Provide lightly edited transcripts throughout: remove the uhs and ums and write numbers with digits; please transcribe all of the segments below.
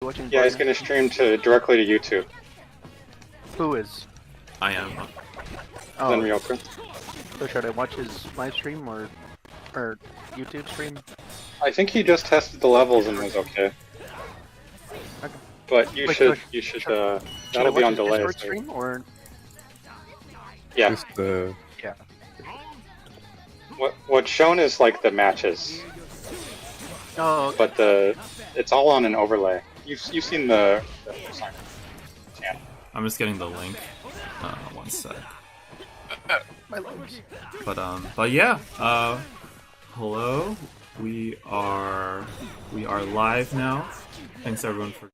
watching? Yeah, he's gonna stream directly to YouTube. Who is? I am. Oh, Then Ryoku. so should I watch his live stream or YouTube stream? I think he just tested the levels and was okay. Okay. But you Wait, should, should I that'll be watch on his delay. Discord So. stream or Yeah. Just the yeah? What's shown is like the matches, Oh, okay. but it's all on an overlay. You've seen the channel. I'm just getting the link. One sec. My legs. But yeah. Hello. We are live now. Thanks everyone for.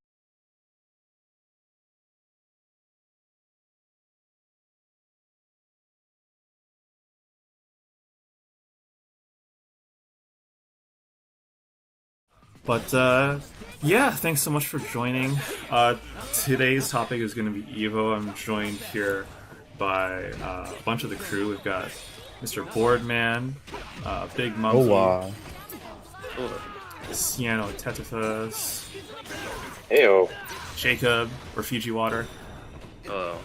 But yeah, thanks so much for joining. Today's topic is going to be Evo. I'm joined here by a bunch of the crew. We've got Mr. Boredman, Big Monkey, Ciano Tetifus, Heyo. Jacob, Refugee Water, Oh.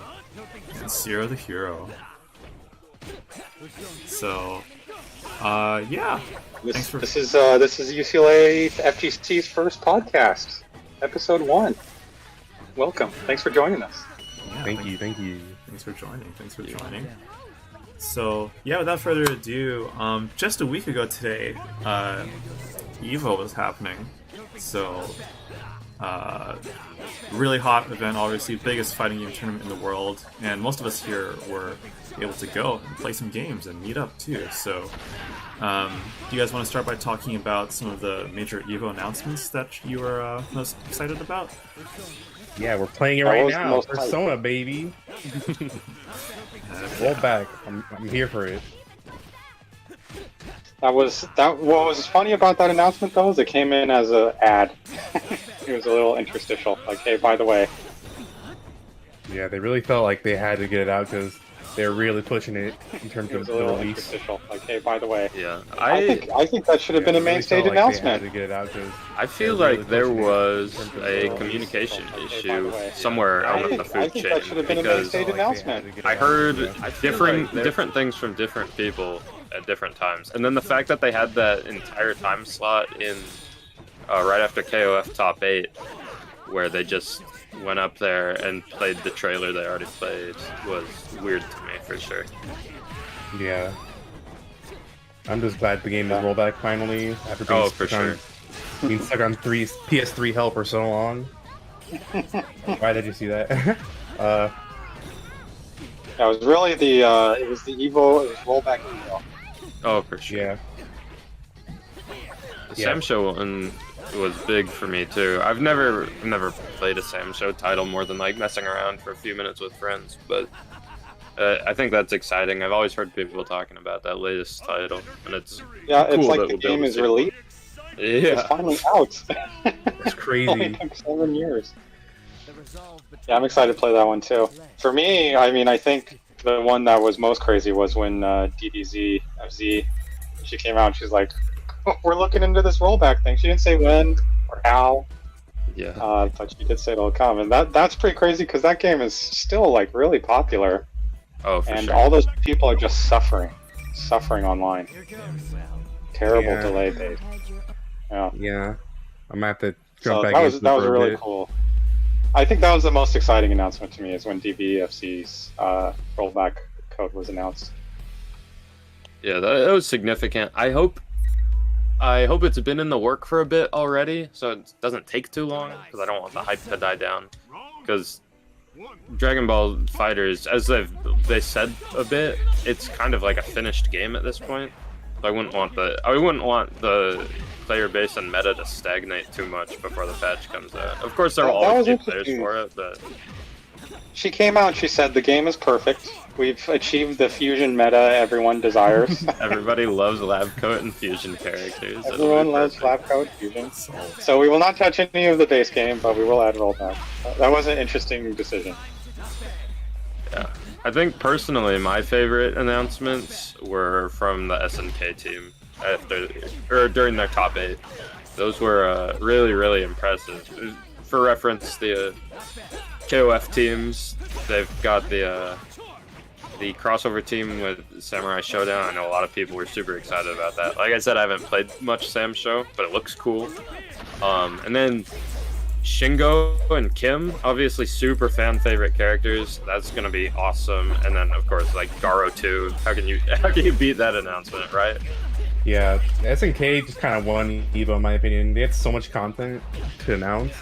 and Zero the Hero. So, yeah. Thanks for- This is UCLA FGC's first podcast, episode 1. Welcome. Thanks for joining us. Yeah, thank you. Thanks for joining. So, yeah, without further ado, just a week ago today, Evo was happening. So, really hot event, obviously, biggest fighting game tournament in the world, and most of us here were able to go and play some games and meet up too. So, do you guys want to start by talking about some of the major Evo announcements that you were most excited about? Yeah, we're playing it That right was the now. most Persona, baby. Roll back. I'm here for it. What was funny about that announcement though is it came in as an ad. It was a little interstitial, like, hey, by the way. Yeah, they really felt like they had to get it out because they're really pushing it in terms It of was a the little release. interstitial, like, hey, by the way. Yeah, I think that should have been a main stage announcement. They had to get it out 'cause I feel they're like really there pushing it was in terms of a the release. communication by issue the way. somewhere I on think- the I food think chain that should have been a main because stage announcement. I heard different things from different people at different times, and then the fact that they had that entire time slot in right after KOF Top 8, where they just went up there and played the trailer they already played, was weird to me for sure. Yeah. I'm just glad the game is rolled back finally after being Oh, for stuck on, being stuck on PS3 hell for so long. Why did you see that? That was really the Evo. It was rollback Evo. Oh, for sure. yeah. The Yeah. Sam Show one was big for me too. I've never played a Sam Show title more than like messing around for a few minutes with friends, but I think that's exciting. I've always heard people talking about that latest title, and it's Yeah, cool it's like that the we'll be able game to is see it. released. It's Yeah, finally out. It's crazy. Only took 7 years. Yeah, I'm excited to play that one too. For me, I mean, I think the one that was most crazy was when DDZ FZ, she came out and she's like, we're looking into this rollback thing. She didn't say when or how, yeah. but she did say it'll come. And that's pretty crazy because that game is still like really popular. Oh, for And sure. all those people are just suffering online. Terrible Yeah. delay date. Yeah. Yeah. I'm at the So jump back that was into it for a really bit. cool. I think that was the most exciting announcement to me is when DBFC's rollback code was announced. Yeah, that was significant. I hope it's been in the work for a bit already, so it doesn't take too long, because I don't want the hype to die down. Because Dragon Ball Fighters, as they said a bit, it's kind of like a finished game at this point. I wouldn't want the player base and meta to stagnate too much before the patch comes out. Of course, there will That always was be players interesting. for it, but She came out and she said the game is perfect. We've achieved the fusion meta everyone desires. everybody loves lab coat and fusion characters. It'll be Everyone loves perfect. lab code fusion. So we will not touch any of the base game, but we will add rollback. That was an interesting decision. Yeah, I think personally my favorite announcements were from the SNK team during their top 8. Those were really impressive. for reference, the KOF teams, they've got the crossover team with Samurai Showdown. I know a lot of people were super excited about that. Like I said, I haven't played much Sam Show, but it looks cool. And then Shingo and Kim, obviously super fan favorite characters. That's gonna be awesome. And then of course like Garo 2. How can you beat that announcement, right? Yeah, SNK just kind of won Evo in my opinion. They had so much content to announce.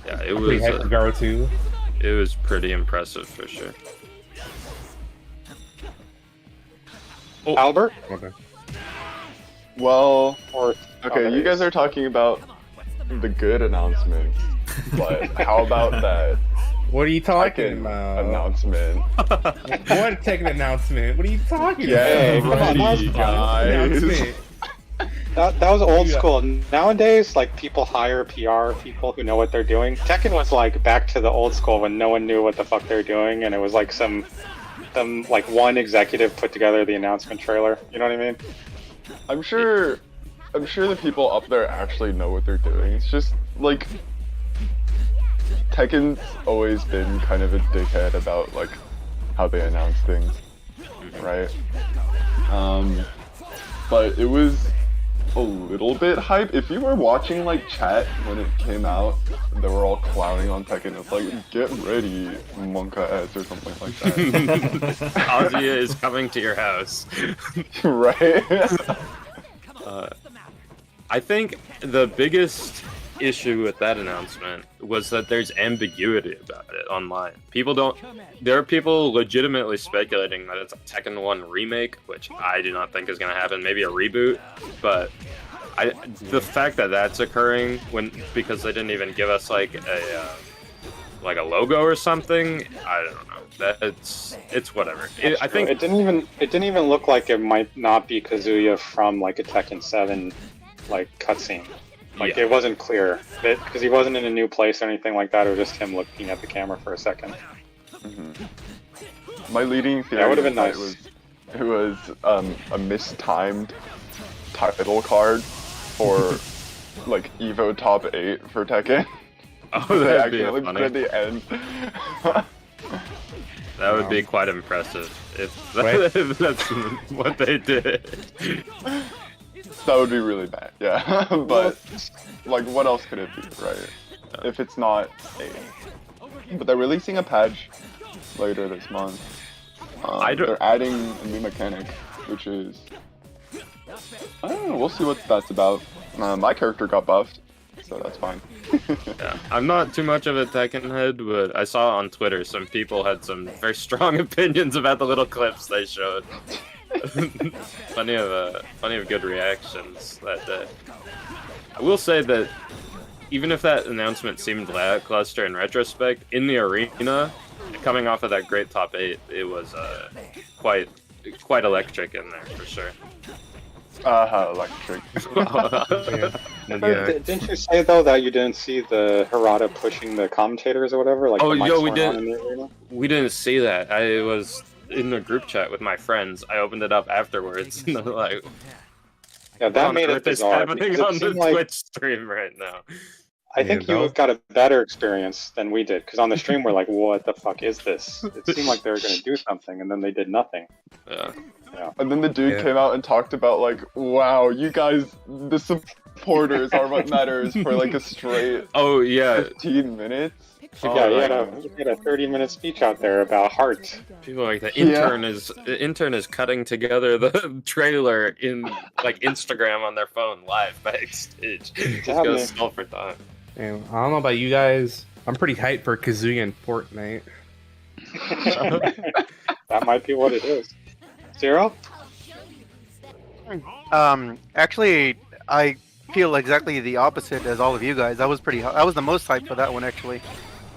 Yeah, it was. Garo 2. It was pretty impressive for sure. Oh. Albert? Okay. Well, Or okay, you guys are talking about the good announcement, but how about that What are you talking Tekken about? announcement? What Tekken announcement? What are you talking Yeah, about? come on, guys. Announcement. That was old school. Nowadays, like, people hire PR people who know what they're doing. Tekken was like back to the old school when no one knew what the fuck they were doing, and it was like some like one executive put together the announcement trailer. You know what I mean? I'm sure the people up there actually know what they're doing. It's just like Tekken's always been kind of a dickhead about like how they announce things, right? But it was a little bit hype. If you were watching like chat when it came out, they were all clowning on Tekken. It's like, get ready, Monka ass or something like that. Kazuya is coming to your house. Right? I think the biggest issue with that announcement was that there's ambiguity about it online. There are people legitimately speculating that it's a Tekken 1 remake, which I do not think is going to happen. Maybe a reboot, but the fact that that's occurring because they didn't even give us like a logo or something, I don't know. It's whatever. I think it didn't even look like it might not be Kazuya from like a Tekken 7 like cutscene. Like, yeah. It wasn't clear because he wasn't in a new place or anything like that. It was just him looking at the camera for a second. Mm-hmm. My leading theory That would have been nice. it was a mistimed title card for like Evo Top 8 for Tekken. Oh, They that'd be accidentally put it at funny. the end. That would be quite impressive if that's what they did. That would be really bad, yeah. But like, what else could it be, right? If it's not 8. But they're releasing a patch later this month. They're adding a new mechanic, which is, I don't know. We'll see what that's about. My character got buffed, so that's fine. Yeah, I'm not too much of a Tekken head, but I saw on Twitter some people had some very strong opinions about the little clips they showed. plenty of good reactions that day. I will say that even if that announcement seemed lackluster in retrospect, in the arena, coming off of that great top 8, it was quite electric in there for sure. Electric. Didn't you say though that you didn't see the Harada pushing the commentators or whatever? Like, Oh, the mics yo, we weren't on in did. the arena? We didn't see that. I was in the group chat with my friends. I opened it up afterwards, and they're like, Yeah, that made it "What is bizarre. happening because it on the seemed like- Twitch stream right now?" I think you got a better experience than we did, because on the stream we're like, what the fuck is this? It seemed like they were going to do something, and then they did nothing. Yeah. And then the dude came out and talked about like, wow, you guys, the supporters are what matters for like a straight Oh yeah. 15 minutes. Yeah, he had a 30-minute speech out there about heart. People like the intern is cutting together the trailer in like Instagram on their phone live backstage. Just goes stall for time. Damn, I don't know about you guys. I'm pretty hyped for Kazuya and Fortnite. That might be what it is. Zero? Actually, I feel exactly the opposite as all of you guys. I was the most hyped for that one actually.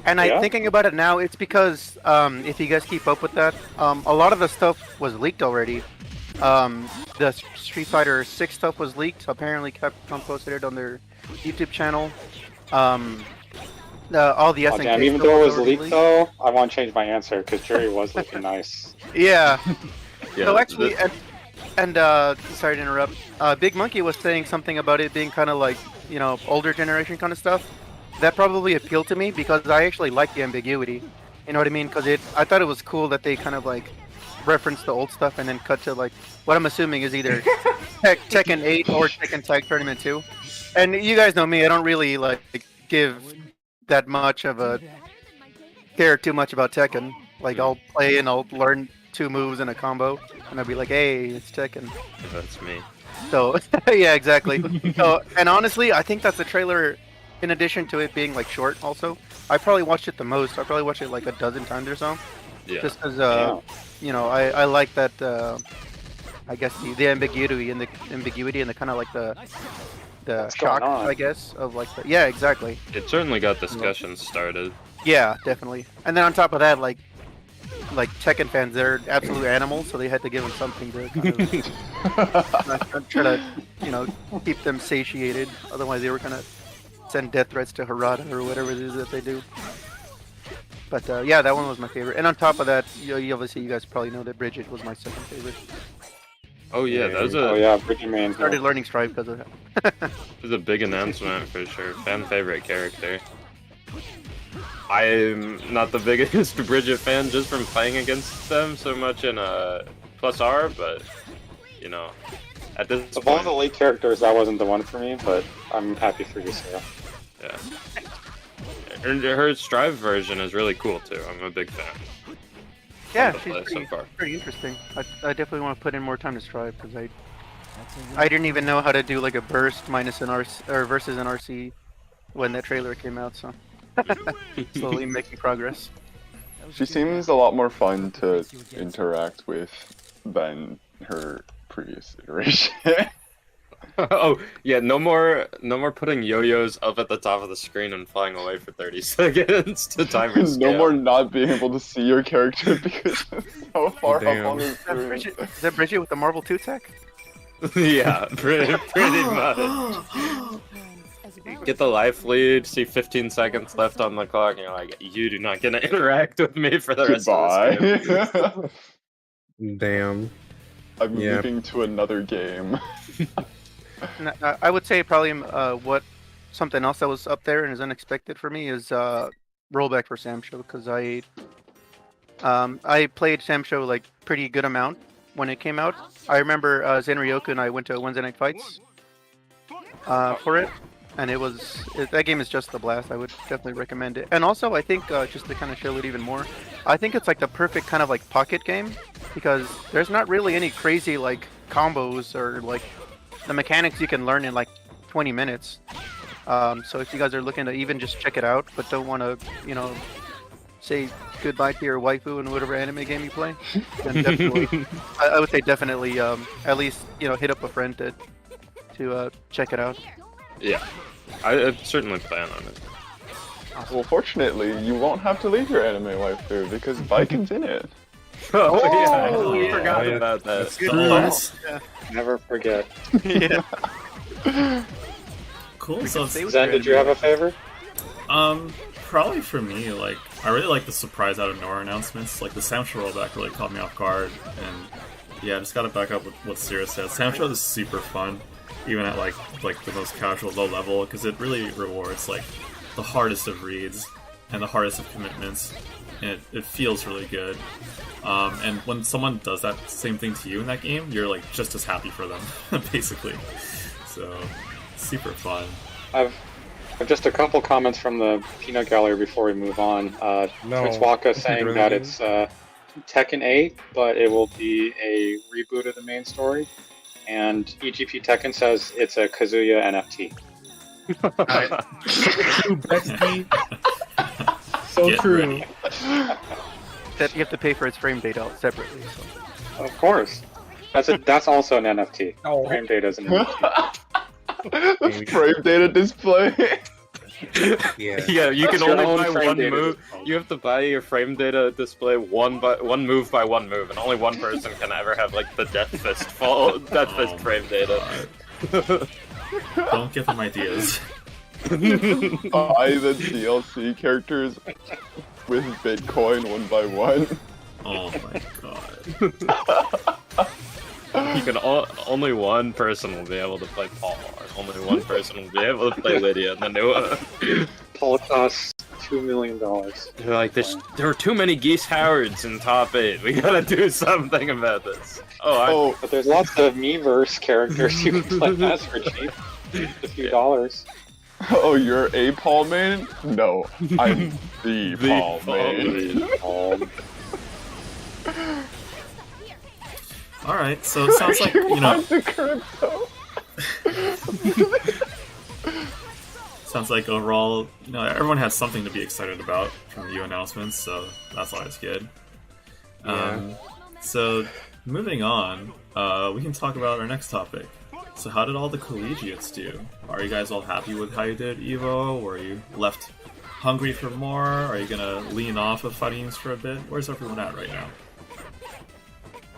And thinking about it now, it's because if you guys keep up with that, a lot of the stuff was leaked already. The Street Fighter 6 stuff was leaked. Apparently, Capcom posted it on their YouTube channel. All the SNK Damn, even stuff though it was already leaked though, I want to change my answer because Jerry was looking nice. Yeah. Yeah. So actually, and sorry to interrupt. Big Monkey was saying something about it being kind of like, older generation kind of stuff. that probably appealed to me because I actually like the ambiguity. You know what I mean? Because I thought it was cool that they kind of like referenced the old stuff and then cut to like what I'm assuming is either Tekken 8 or Tekken Tag Tournament 2. And you guys know me, I don't really like give that much of a care too much about Tekken. Like I'll play and I'll learn 2 moves in a combo and I'll be like, hey, it's Tekken. That's me. So yeah, exactly. So, and honestly, I think that's the trailer. In addition to it being like short, also, I probably watched it the most. I probably watched it like a dozen times or so. Yeah. Just because, you know, I like that. I guess the ambiguity and the kind of like the shock, I guess, of like the, yeah, exactly. It certainly got discussions started. Yeah, definitely. And then on top of that, like Tekken fans, they're absolute animals, so they had to give them something to kind of try to, you know, keep them satiated. Otherwise, they were gonna send death threats to Harada or whatever it is that they do. But yeah, that one was my favorite. And on top of that, you obviously you guys probably know that Bridget was my second favorite. Oh yeah, that was Bridget Man. Started learning Strive because of that. it was a big announcement for sure. Fan favorite character. I'm not the biggest Bridget fan just from playing against them so much in Plus R, but you know, at this of all the late characters, that wasn't the one for me, but I'm happy for you, Sarah. Yeah. And her Strive version is really cool too. I'm a big fan. Yeah, Fun to she's play pretty, so far. pretty interesting. I definitely want to put in more time to Strive because I didn't even know how to do like a burst minus an RC or versus an RC when that trailer came out. So slowly making progress. She seems a lot more fun to interact with than her previous iteration. Oh yeah, no more putting yo-yos up at the top of the screen and flying away for 30 seconds to timer scale. No more not being able to see your character because it's so far up on the screen. Is that Bridget with the Marvel 2 tech? Yeah, pretty much. Get the life lead, see 15 seconds left on the clock, and you're like, you do not get to interact with me for the rest of this game. Damn. I'm moving to another game. I would say probably what something else that was up there and is unexpected for me is rollback for Samsho because I played Samsho like pretty good amount when it came out. I remember Zenryoku and I went to Wednesday Night Fights for it, and that game is just a blast. I would definitely recommend it. And also, I think just to kind of show it even more, I think it's like the perfect kind of like pocket game because there's not really any crazy like combos or like the mechanics you can learn in like 20 minutes. So if you guys are looking to even just check it out, but don't want to, you know, say goodbye to your waifu in whatever anime game you play, then definitely, I would say definitely at least, you know, hit up a friend to check it out. Yeah, I certainly plan on it. Well, fortunately, you won't have to leave your anime waifu because Vikin's in it. Oh yeah, yeah. I forgot about that. Yeah. Never forget. Yeah. Cool. So Zen, did you have a favorite? probably for me, like, I really like the surprise out of nowhere announcements. Like, the Samsho rollback really caught me off guard, and yeah, I just gotta back up with what Sierra said. Samsho is super fun, even at like the most casual low level, because it really rewards like the hardest of reads and the hardest of commitments, and it feels really good. And when someone does that same thing to you in that game, you're like just as happy for them, basically. So, super fun. I've just a couple comments from the peanut gallery before we move on. Fritzwaka saying that it's Tekken 8, but it will be a reboot of the main story. And EGP Tekken says it's a Kazuya NFT. So Get true. ready. That you have to pay for its frame data separately. So. Of course. That's also an NFT. Oh. Frame data is an NFT. The frame data display. Yeah. Yeah, you can Your only own buy frame one data move. display. You have to buy your frame data display one move by one move, and only one person can ever have like the Death Fist frame data. Don't give them ideas. Buy the DLC characters with Bitcoin one by one. Oh my god. You can only one person will be able to play Paul, or only one person will be able to play Lydia in the new one. Paul costs $2 million. They're like, there are too many Geese Howards in top 8. We gotta do something about this. But there's lots of Miiverse characters you can play as for cheap. Just a few dollars. Oh, you're a Paul main? No, I'm the Paul main. Alright, so it sounds like, you know... Sounds like overall, you know, everyone has something to be excited about from the Evo announcements, so that's always good. So, moving on, we can talk about our next topic. So how did all the Collegiates do? Are you guys all happy with how you did Evo? Were you left hungry for more? Are you gonna lean off of fighting games for a bit? Where's everyone at right now?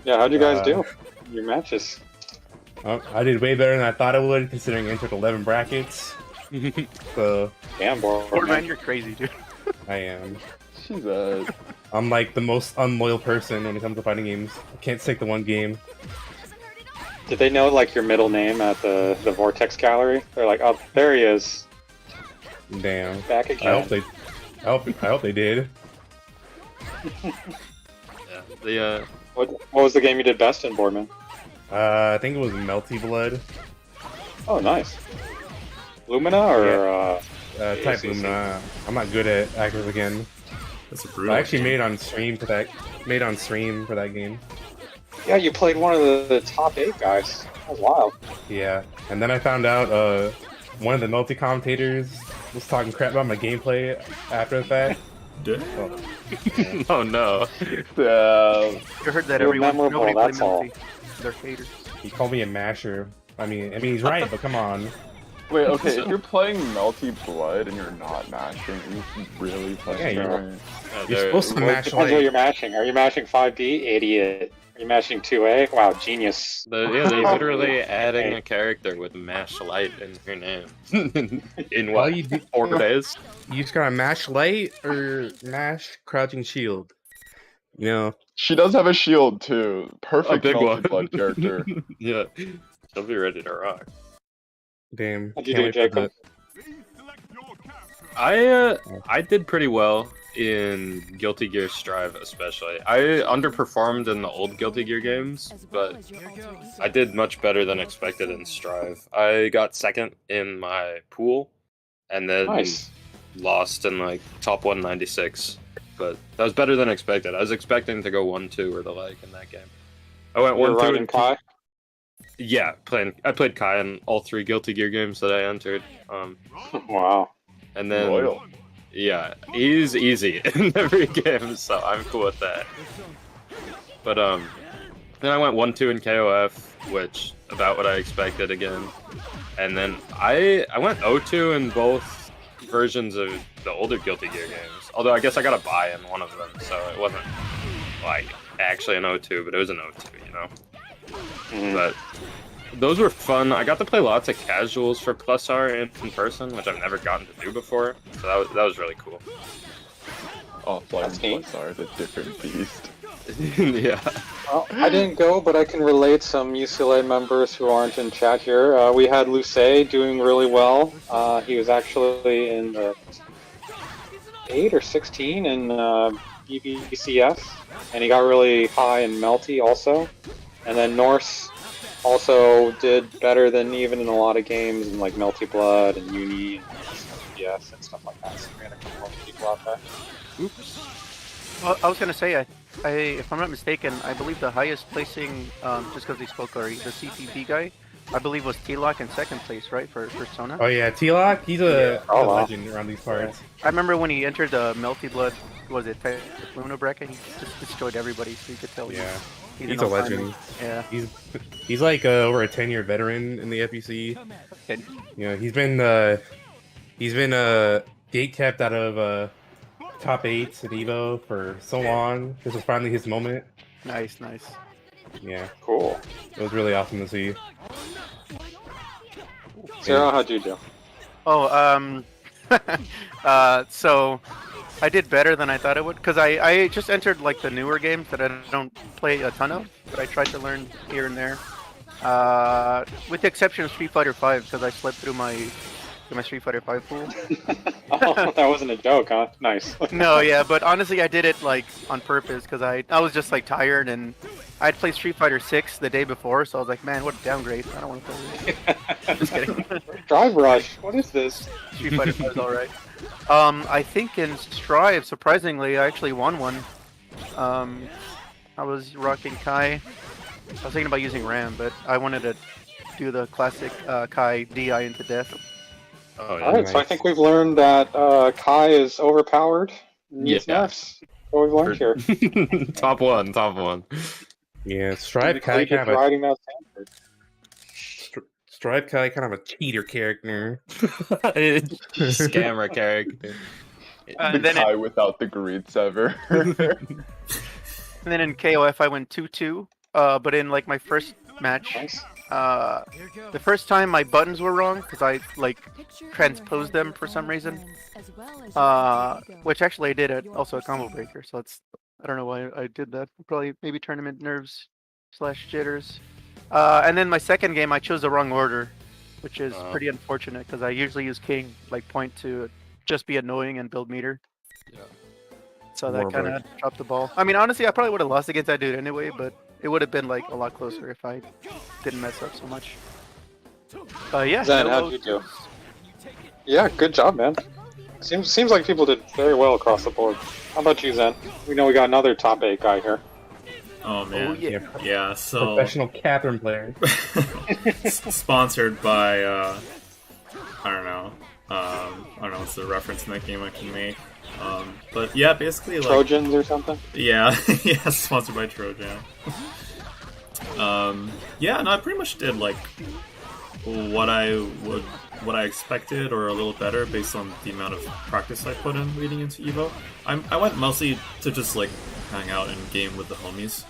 Yeah, how'd you guys do? Your matches? I did way better than I thought I would, considering I entered 11 brackets. So... Damn, Boredman, you're crazy, dude. I am. Jesus. I'm like the most unloyal person when it comes to fighting games. I can't stick to one game. Did they know like your middle name at the Vortex Gallery? They're like, oh, there he is. Damn. Back again. I hope they did. Yeah. What was the game you did best in, Boredman? I think it was Melty Blood. Oh, nice. Lumina or Type ACC? Lumina. I'm not good at Actors Again. That's a brutal I actually game. made on stream for that game. Yeah, you played one of the top 8 guys. That was wild. Yeah, and then I found out one of the multi-commentators was talking crap about my gameplay after the fact. Oh no. Yeah. You heard that You're everyone. memorable, Nobody play that's all. Melty. They're haters. He called me a masher. I mean he's right, but come on. Wait, okay, if you're playing Melty Blood and you're not mashing, you really playing You're supposed to mash Depends what like... you're mashing. Are you mashing 5B? Idiot. Are you mashing 2A? Wow, genius. They literally adding a character with Mash Light in her name. In All what, you do- 4 days? You just gotta mash light or mash crouching shield. You know, She does have a shield too. A Perfect big Melty one. Blood character. Yeah. She'll be ready to rock. damn. How'd you can't do, wait for Jacob? I did pretty well in Guilty Gear Strive, especially. I underperformed in the old Guilty Gear games, but I did much better than expected in Strive. I got second in my pool, and then Nice. lost in like top 196. But that was better than expected. I was expecting to go 1-2 or the like in that game. I went You're 1-2 riding and Kai? yeah, I played Kai in all 3 Guilty Gear games that I entered. Wow. And then Loyal. yeah, he's easy in every game, so I'm cool with that. But then I went 1-2 in KOF, which about what I expected again. And then I went 0-2 in both versions of the older Guilty Gear games. Although I guess I got a buy in one of them, so it wasn't like actually an 0-2, but it was an 0-2, you know. But those were fun. I got to play lots of casuals for Plus R in person, which I've never gotten to do before. So that was really cool. Offline That's neat. Plus are a different beast. Yeah. Well, I didn't go, but I can relate some UCLA members who aren't in chat here. We had Luce doing really well. He was actually in the 8 or 16 in BBCS, and he got really high in Melty also. And then Norse also did better than even in a lot of games in like Melty Blood and Uni and BBCS and stuff like that. So we had a couple of people out there. Oops. Well, I was gonna say, if I'm not mistaken, I believe the highest placing, just because he spoke already, the CPP guy, I believe was T-Lock in second place, right, for Persona? Oh yeah, T-Lock, he's a Oh, wow. legend around these parts. I remember when he entered the Melty Blood, was it Type Luna bracket, he just destroyed everybody, so you could tell Yeah, he's he's an a all-timer. legend. Yeah. He's like over a 10-year veteran in the FEC. Okay. You know, he's been gate kept out of top 8s at Evo for so long. This was finally his moment. Nice, nice. Yeah, Cool. it was really awesome to see. Sarah, how'd you do? Oh, so I did better than I thought I would, because I just entered like the newer games that I don't play a ton of, but I tried to learn here and there. With the exception of Street Fighter 5, because I slept through my Street Fighter 5 pool. Oh, that wasn't a joke, huh? Nice. No, yeah, but honestly, I did it like on purpose because I was just like tired, and I'd played Street Fighter 6 the day before, so I was like, man, what a downgrade! I don't want to play this. Just kidding. Drive Rush. What is this? Street Fighter 5 is all right. I think in Strive, surprisingly, I actually won one. I was rocking Kai. I was thinking about using Ram, but I wanted to do the classic Kai DI into death. Oh, yeah. Alright, so I think we've learned that Kai is overpowered. Needs nerfs. What we've learned here. Top one. Yeah, Strive Kai kind of riding that standard. Strive Kai kind of a cheater character. Scammer character. The Kai without the greeds ever. And then in KOF I went 2-2, but in like my first match, Nice. the first time my buttons were wrong because I like transposed them for some reason, which actually I did also a combo breaker, so I don't know why I did that. Probably maybe tournament nerves / jitters. And then my second game I chose the wrong order, which is pretty unfortunate because I usually use King like point to just be annoying and build meter. Yeah. So that kind of dropped the ball. I mean, honestly, I probably would have lost against that dude anyway, but it would have been like a lot closer if I didn't mess up so much. Yeah. Zen, how'd you do? Yeah, good job, man. Seems like people did very well across the board. How about you, Zen? We know we got another top 8 guy here. Oh man, yeah. So professional Catherine player. Sponsored by I don't know what's the reference in that game I can make. But yeah, basically like Trojans or something. Yeah, yeah, sponsored by Trojan. Yeah, no, I pretty much did like what I expected or a little better based on the amount of practice I put in leading into Evo. I went mostly to just like hang out and game with the homies,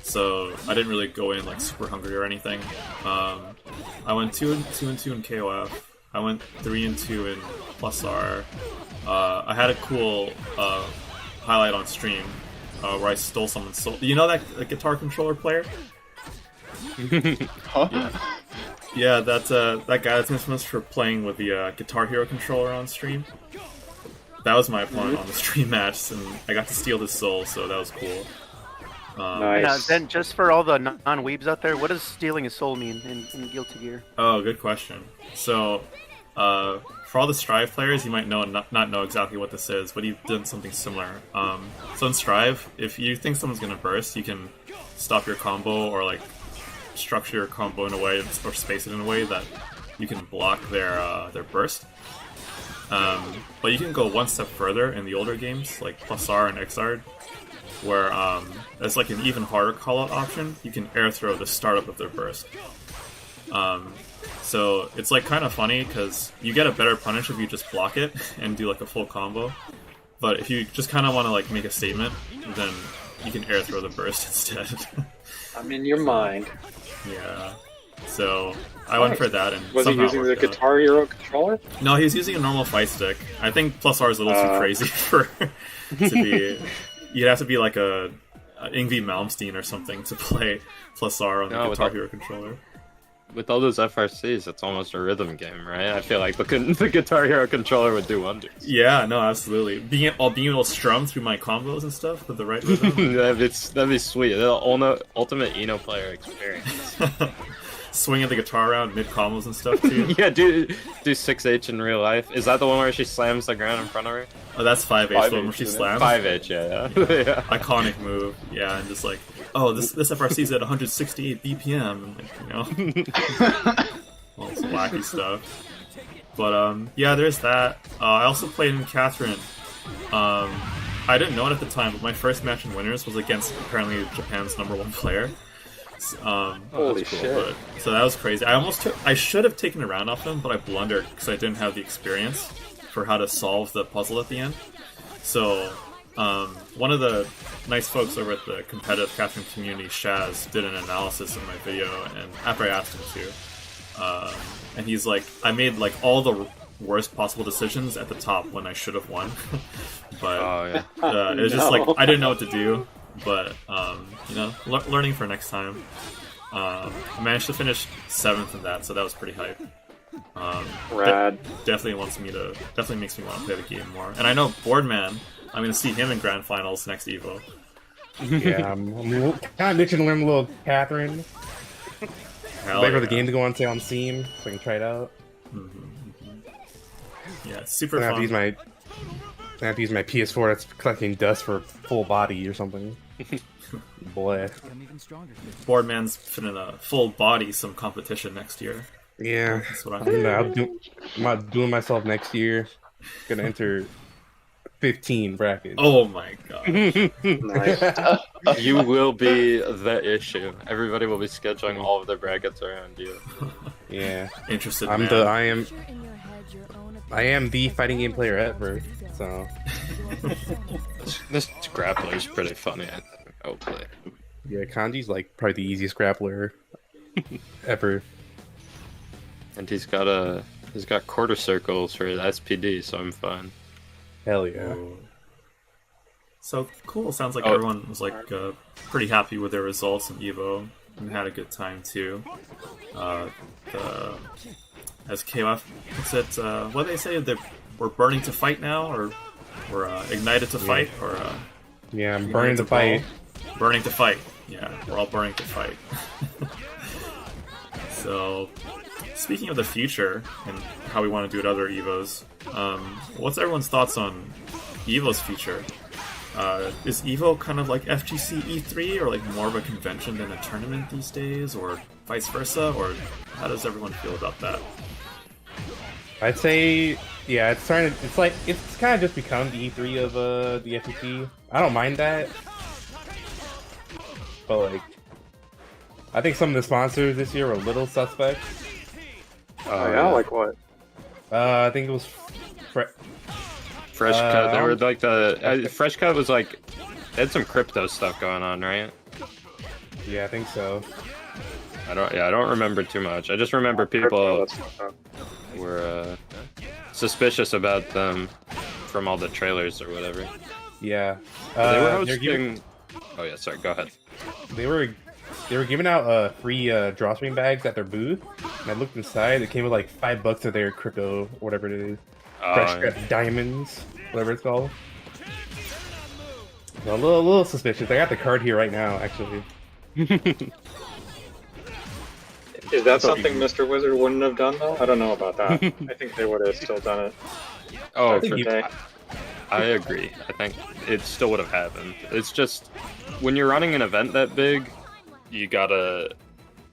so I didn't really go in like super hungry or anything. I went 2-2 in KOF. I went 3-2 in Plus R. I had a cool highlight on stream where I stole someone's soul. You know that guitar controller player? Huh? Yeah, that's that guy that's infamous for playing with the Guitar Hero controller on stream. That was my opponent on the stream match, and I got to steal his soul, so that was cool. Nice. Now, then, just for all the non-weebs out there, what does stealing a soul mean in Guilty Gear? Oh, good question. So, for all the Strive players, you might not know exactly what this is, but you've done something similar. So in Strive, if you think someone's going to burst, you can stop your combo or like structure your combo in a way or space it in a way that you can block their burst. But you can go one step further in the older games, like Plus R and XR, where there's like an even harder call-out option. You can air throw the startup of their burst. So it's like kind of funny because you get a better punish if you just block it and do like a full combo. But if you just kind of want to like make a statement, then you can air throw the burst instead. I'm in your mind. Yeah. So I went for that, and was he using the Guitar Hero controller? No, he was using a normal fight stick. I think Plus R is a little too crazy for to be. You'd have to be like a Yngwie Malmsteen or something to play Plus R on the Guitar Hero controller. With all those FRCs, it's almost a rhythm game, right? I feel like the Guitar Hero controller would do wonders. Yeah, no, absolutely. Being able to strum through my combos and stuff with the right rhythm. that'd be sweet. The ultimate Eno player experience. Swinging the guitar around mid combos and stuff too. Yeah, do 6H in real life. Is that the one where she slams the ground in front of her? Oh, that's 5H, the one where she slams. 5H, yeah. Yeah. Iconic move. Yeah, and just like, oh, this FRC's at 168 BPM, and, you know, all this wacky stuff. But yeah, there's that. I also played in Catherine. I didn't know it at the time, but my first match in winners was against apparently Japan's #1 player. Holy shit! But, so that was crazy. I should have taken a round off him, but I blundered because I didn't have the experience for how to solve the puzzle at the end. So one of the nice folks over at the competitive Catherine community, Shaz, did an analysis of my video, and after I asked him to, and he's like, I made like all the worst possible decisions at the top when I should have won, but it was just like I didn't know what to do. But you know, learning for next time. I managed to finish 7th in that, so that was pretty hype. Rad. Definitely makes me want to play the game more. And I know Boredman, I'm going to see him in Grand Finals next Evo. Yeah, I'm kind of itching to learn a little Catherine. Wait for the game to go on sale on Steam so I can try it out. Yeah, it's super I have fun. to use my PS4 that's collecting dust for full body or something. Boy. Boredman's finna full body some competition next year. Yeah, That's what I'm not doing myself next year. Gonna enter 15 brackets. Oh my god. Nice. You will be the issue. Everybody will be scheduling all of their brackets around you. Yeah, Interested I am the fighting game player ever. So This grappler is pretty funny, I think. Hopefully. yeah, Kanji's like probably the easiest grappler ever. And he's got quarter circles for his SPD, so I'm fine. Hell yeah. So cool. Sounds like everyone was like pretty happy with their results in Evo and had a good time too. As KOF puts it, what do they say? We're burning to fight now, or we're ignited to fight, or Yeah, I'm burning the fight. burning to fight. Yeah, we're all burning to fight. So, speaking of the future and how we want to do it other Evos, what's everyone's thoughts on Evo's future? Is Evo kind of like FGC E3, or like more of a convention than a tournament these days, or vice versa, or how does everyone feel about that? I'd say, yeah, it's kind of just become the E3 of the FTC. I don't mind that, but like, I think some of the sponsors this year were a little suspect. Oh yeah, like what? I think it was Fresh Cut. They were like Fresh Cut was like they had some crypto stuff going on, right? Yeah, I think so. I don't remember too much. I just remember people were suspicious about them from all the trailers or whatever. Yeah, They were hosting. Oh yeah, sorry. Go ahead. They were giving out free drawstring bags at their booth, and I looked inside. It came with like $5 of their crypto, whatever it is, fresh cut diamonds, whatever it's called. So a little suspicious. I got the card here right now, actually. Is that something Mr. Wizard wouldn't have done though? I don't know about that. I think they would have still done it. Oh, Today. I agree. I think it still would have happened. It's just when you're running an event that big, you gotta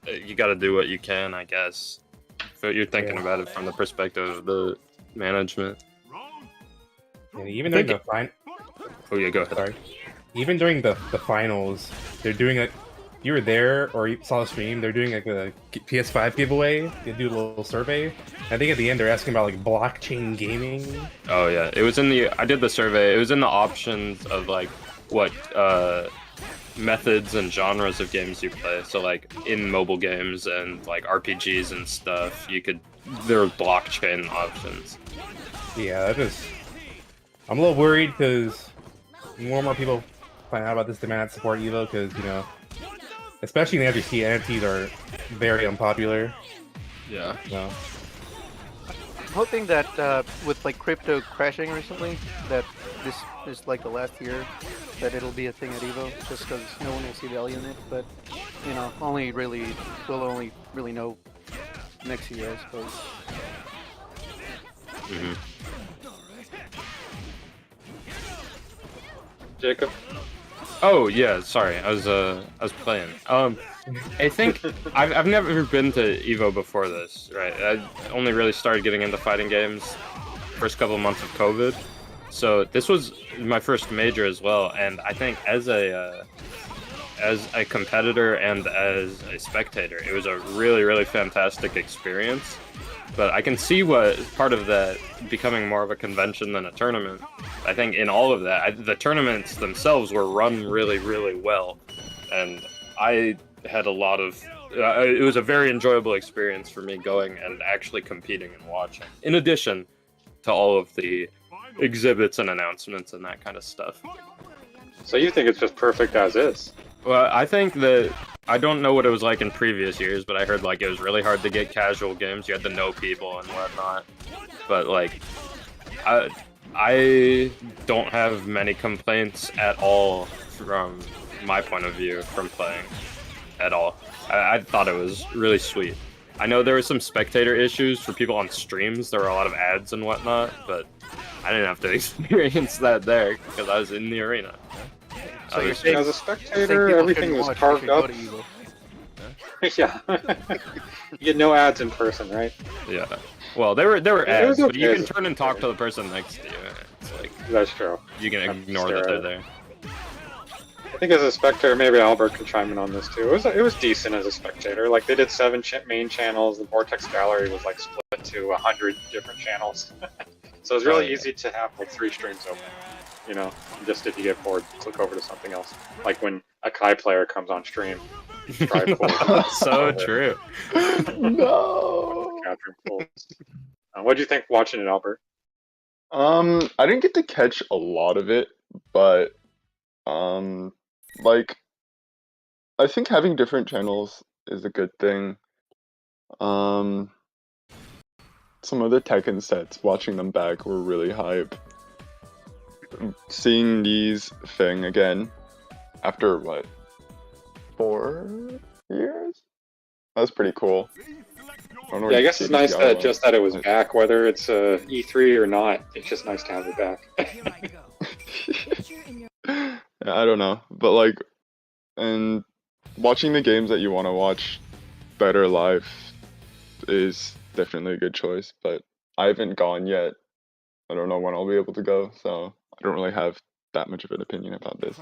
do what you can, I guess. So you're thinking about it from the perspective of the management. And even during the Oh yeah, go ahead. Sorry. Even during the finals, they're doing it. You were there or you saw the stream, they're doing like a PS5 giveaway. They do a little survey. I think at the end they're asking about like blockchain gaming. Oh yeah, it was I did the survey. It was in the options of like what methods and genres of games you play. So like in mobile games and like RPGs and stuff, there are blockchain options. Yeah, I'm a little worried because more and more people find out about this demand support Evo because, you know, especially in the FGC, NFTs are very unpopular. Yeah. So. I'm hoping that with like crypto crashing recently, that this is like the last year that it'll be a thing at Evo, just because no one will see value in it. But you know, we'll only really know next year, I suppose. Mm-hmm. Jacob? Oh yeah, sorry. I was playing. I think I've never been to Evo before this, right? I only really started getting into fighting games first couple of months of COVID. So this was my first major as well, and I think as a competitor and as a spectator, it was a really, really fantastic experience. But I can see what part of that becoming more of a convention than a tournament. I think in all of that, the tournaments themselves were run really, really well. And I had a lot of... it was a very enjoyable experience for me going and actually competing and watching. In addition to all of the exhibits and announcements and that kind of stuff. So you think it's just perfect as is? Well, I think that I don't know what it was like in previous years, but I heard like it was really hard to get casual games. You had to know people and whatnot. But like, I don't have many complaints at all from my point of view from playing at all. I thought it was really sweet. I know there were some spectator issues for people on streams. There were a lot of ads and whatnot, but I didn't have to experience that there because I was in the arena. So you're As saying, a spectator, everything was carved up. Yeah. You get no ads in person, right? Yeah. Well, there were ads, but you okay. can turn and talk to the person next to you. It's like That's true. you can ignore that they're there. I think as a spectator, maybe Albert can chime in on this too. It was decent as a spectator. Like they did 7 main channels. The Vortex Gallery was like split to 100 different channels. So it's really easy to have like 3 streams open. You know, just if you get bored, click over to something else. Like when a Kai player comes on stream. So true. No. What'd you think watching it, Albert? I didn't get to catch a lot of it, but like I think having different channels is a good thing. Some of the Tekken sets, watching them back were really hype. Seeing Knee's thing again after what, 4 years? That was pretty cool. I guess it's nice that just that it was back, whether it's E3 or not. It's just nice to have it back. Yeah, I don't know, but like, and watching the games that you want to watch better live is definitely a good choice. But I haven't gone yet. I don't know when I'll be able to go, so I don't really have that much of an opinion about this.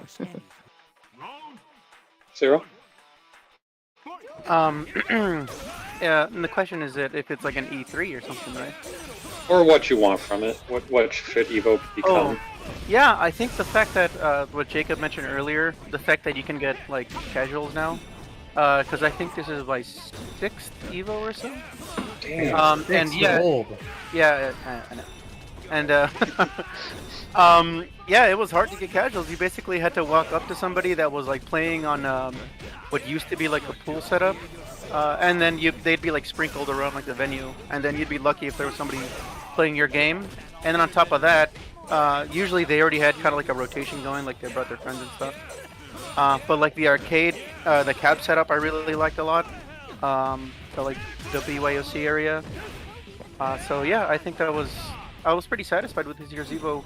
Zero? Yeah, and the question is that if it's like an E3 or something, right? Or what you want from it. What should Evo become? Yeah, I think the fact that what Jacob mentioned earlier, the fact that you can get like casuals now, because I think this is my 6th Evo or so. Damn. And yeah, I know. And yeah, it was hard to get casuals. You basically had to walk up to somebody that was like playing on what used to be like a pool setup, and then they'd be like sprinkled around like the venue, and then you'd be lucky if there was somebody playing your game. And then on top of that, usually they already had kind of like a rotation going, like they brought their friends and stuff. But like the arcade, the cab setup, I really liked a lot. So like the BYOC area. So yeah, I think I was pretty satisfied with this year's Evo.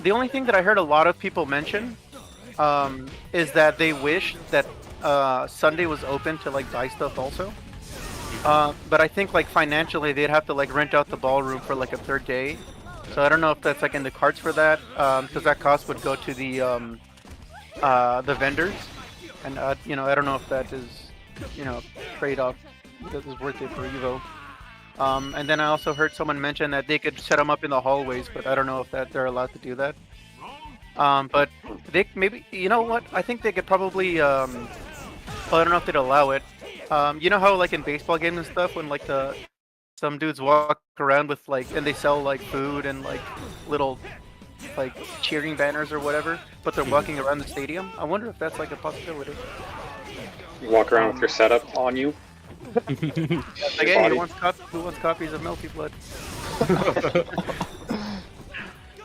The only thing that I heard a lot of people mention is that they wish that Sunday was open to like buy stuff also. But I think like financially they'd have to like rent out the ballroom for like a 3rd day. So I don't know if that's like in the cards for that, because that cost would go to the vendors, and you know, I don't know if that is, you know, trade-off that is worth it for Evo. And then I also heard someone mention that they could set them up in the hallways, but I don't know if they're allowed to do that. But they maybe, you know what? I think they could probably. Well, I don't know if they'd allow it. You know how like in baseball games and stuff, when like some dudes walk around with like, and they sell like food and like little like cheering banners or whatever, but they're walking around the stadium. I wonder if that's like a possibility. You walk around with your setup on you. Like, hey, who wants copies of Melty Blood?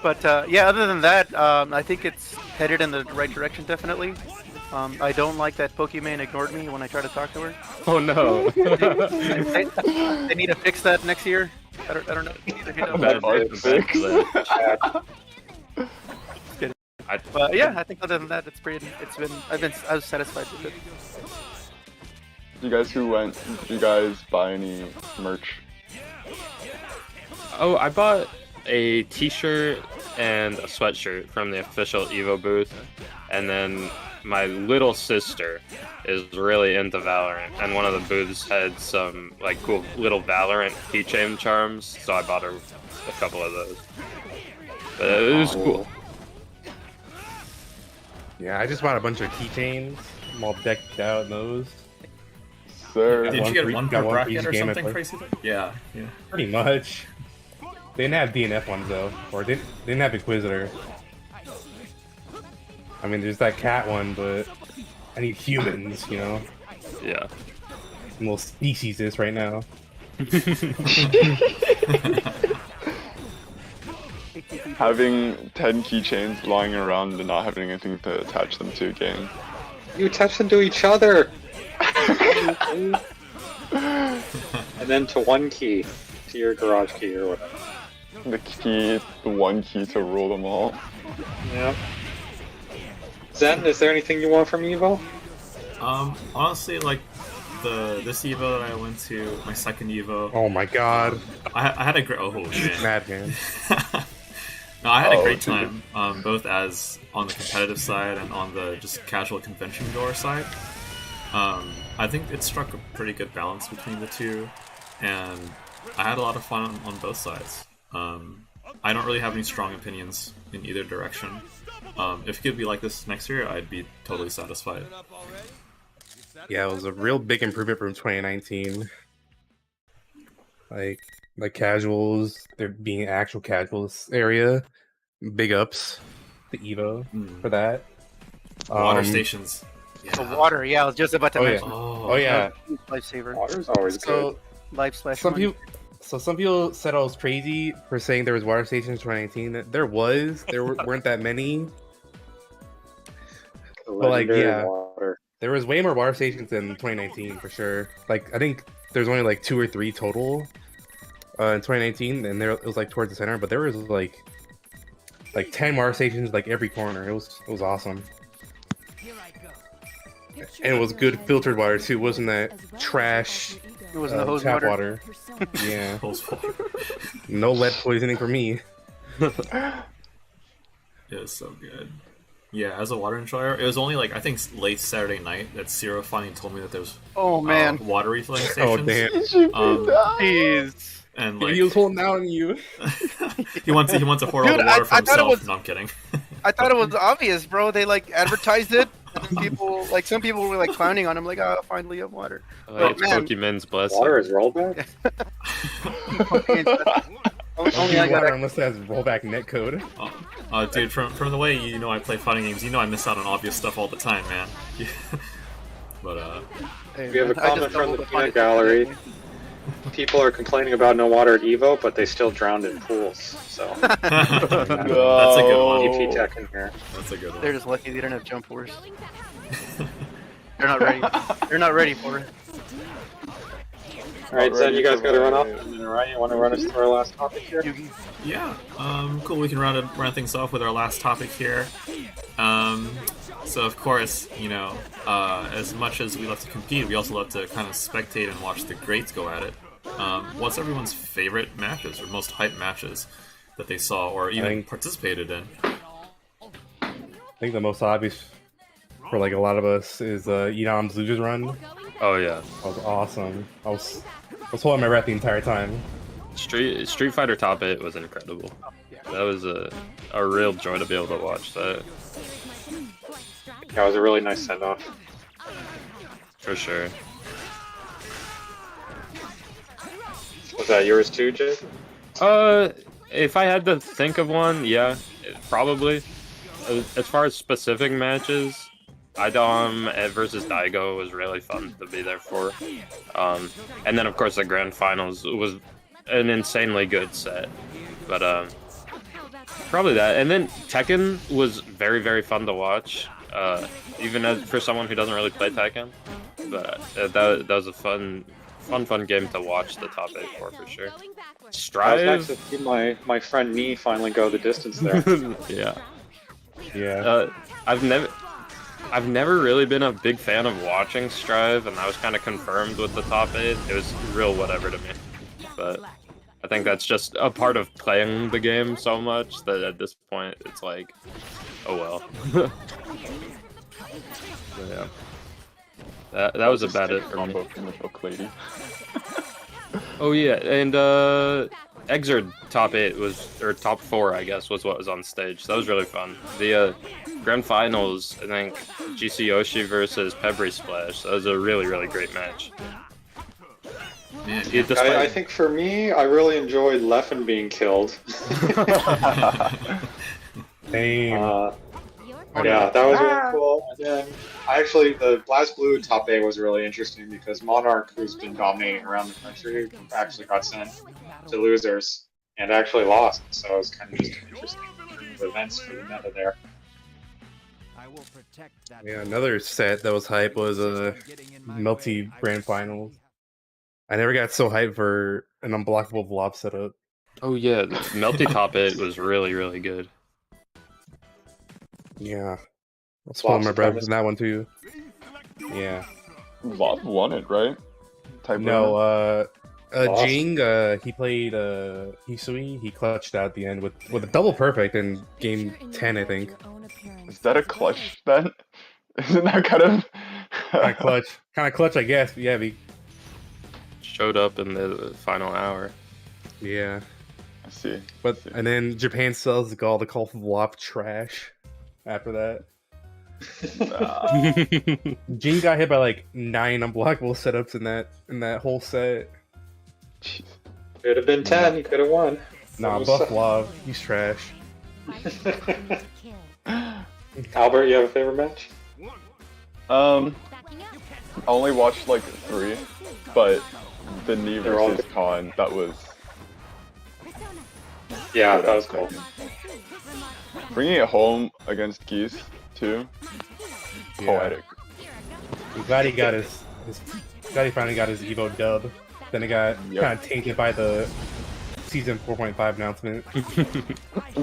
But yeah, other than that, I think it's headed in the right direction, definitely. I don't like that Pokemon ignored me when I tried to talk to her. Oh no! They need to fix that next year. I don't know. But yeah, I think other than that, I was satisfied with it. You guys who went, did you guys buy any merch? Oh, I bought a t-shirt and a sweatshirt from the official Evo booth, and then my little sister is really into Valorant, and one of the booths had some like cool little Valorant keychain charms, so I bought her a couple of those. But it was cool. Yeah, I just bought a bunch of keychains. I'm all decked out in those. Sir. Did you get one per bracket or game something crazy? Yeah. Pretty much. They didn't have DNF ones though, or they didn't have Inquisitor. I mean, there's that cat one, but I need humans, you know? Yeah. Little species is right now. Having 10 keychains lying around and not having anything to attach them to again. You attach them to each other! And then to one key. To your garage key or whatever. The one key to rule them all. Yeah. Zen, is there anything you want from Evo? Honestly, like this Evo that I went to, my second Evo. Oh my god. I had a great. Oh man. Madman. No, I had a great time, both as on the competitive side and on the just casual convention goer side. I think it struck a pretty good balance between the two, and I had a lot of fun on both sides. I don't really have any strong opinions in either direction. If it could be like this next year, I'd be totally satisfied. Yeah, it was a real big improvement from 2019. Like casuals, there being actual casuals area. Big ups to Evo for that. Water stations. Yeah. The water, yeah, I was just about to mention. Oh yeah. Lifesaver. Water's always good. Life slash Some money. people said I was crazy for saying there was water stations in 2019. There weren't that many. But like, yeah, water. there was way more water stations in 2019 for sure. Like, I think there's only like 2 or 3 total in 2019, and it was like towards the center. But there was like 10 water stations like every corner. It was awesome. And it was good filtered water too. It wasn't that trash It wasn't the hose tap water. Yeah. Hose water. No lead poisoning for me. It was so good. Yeah, as a water enjoyer, it was only like I think late Saturday night that Ciro finally told me that there was Oh man. water refilling Oh stations. damn. Jeez. And like He was holding out on you. he wants to pour all Dude, the water for I thought it himself. was- No, I'm kidding. I thought it was obvious, bro. They like advertised it. And then people, like some people were like clowning on him, like, "Oh, finally you have water." It's man. Pokemon's blessing. Water is rollback? Only I got water unless it has rollback netcode. Dude, from the way you know I play fighting games, you know I miss out on obvious stuff all the time, man. But Hey, We have a man, I comment just from the doubled peanut pocket gallery. thing. People are complaining about no water at Evo, but they still drowned in pools. So, that's a good one. GP Tech in here. That's a good one. They're just lucky they don't have jump force. They're not ready. They're not ready for it. Alright, Zen, ready you guys to gotta run ride. off. And then Ryan, you wanna run us through our last topic here? Yugi. Yeah, cool. We can round things off with our last topic here. So of course, you know, as much as we love to compete, we also love to kind of spectate and watch the greats go at it. What's everyone's favorite matches or most hyped matches that they saw or even participated in? I think the most obvious for like a lot of us is Yam's losers run. Oh yeah. That was awesome. I was holding my breath the entire time. Street Fighter Top 8 was incredible. That was a real joy to be able to watch that. That was a really nice send-off. For sure. Was that yours too, Jay? If I had to think of one, yeah, probably. As far as specific matches, Idom versus Daigo was really fun to be there for. And then of course the grand finals was an insanely good set. But probably that. And then Tekken was very, very fun to watch. Even for someone who doesn't really play Tekken. But that was a fun game to watch the top 8 for sure. I was Strive. nice to see my friend Nee finally go the distance there. Yeah. Yeah. I've never really been a big fan of watching Strive, and that was kind of confirmed with the top 8. It was real whatever to me. But I think that's just a part of playing the game so much that at this point it's like, oh well. Yeah. That was about it for me. Combo from the book lady. Oh yeah, and Exerd top 8 was, or top 4 I guess, was what was on stage. That was really fun. The grand finals, I think GC Yoshi versus Pebble Splash. That was a really, really great match. Man, Yeah, despite- I think for me, I really enjoyed Leffen being killed. Same. Yeah, that was really cool. And then the Blast Blue top 8 was really interesting because Monarch, who's been dominating around the country, actually got sent to losers and actually lost. So it was kind of just an interesting turn of events for the meta there. Yeah, another set that was hype was Multi Grand Finals. I never got so hyped for an unblockable blob setup. Oh yeah, the Melty top 8 was really, really good. Yeah. I'll spoil my breath in that one too. Yeah. Blob won it, right? No, Jing, he played Hisui. He clutched out at the end with a double perfect in game 10, I think. Is that a clutch then? Isn't that kind of kind of clutch, I guess. But yeah, showed up in the final hour. Yeah. I see. And then Japan sells all the Call of Lop trash after that. Jing got hit by like 9 unblockable setups in that whole set. Could have been 10, you could have won. Nah, buff Love, he's trash. Albert, you have a favorite match? I only watched like 3, but the knee versus Con, that was... Yeah, that was cool. Bringing it home against Geese, too. Yeah. Poetic. I'm glad he got glad he finally got his Evo dub. Then it got kind of tainted by the Season 4.5 announcement.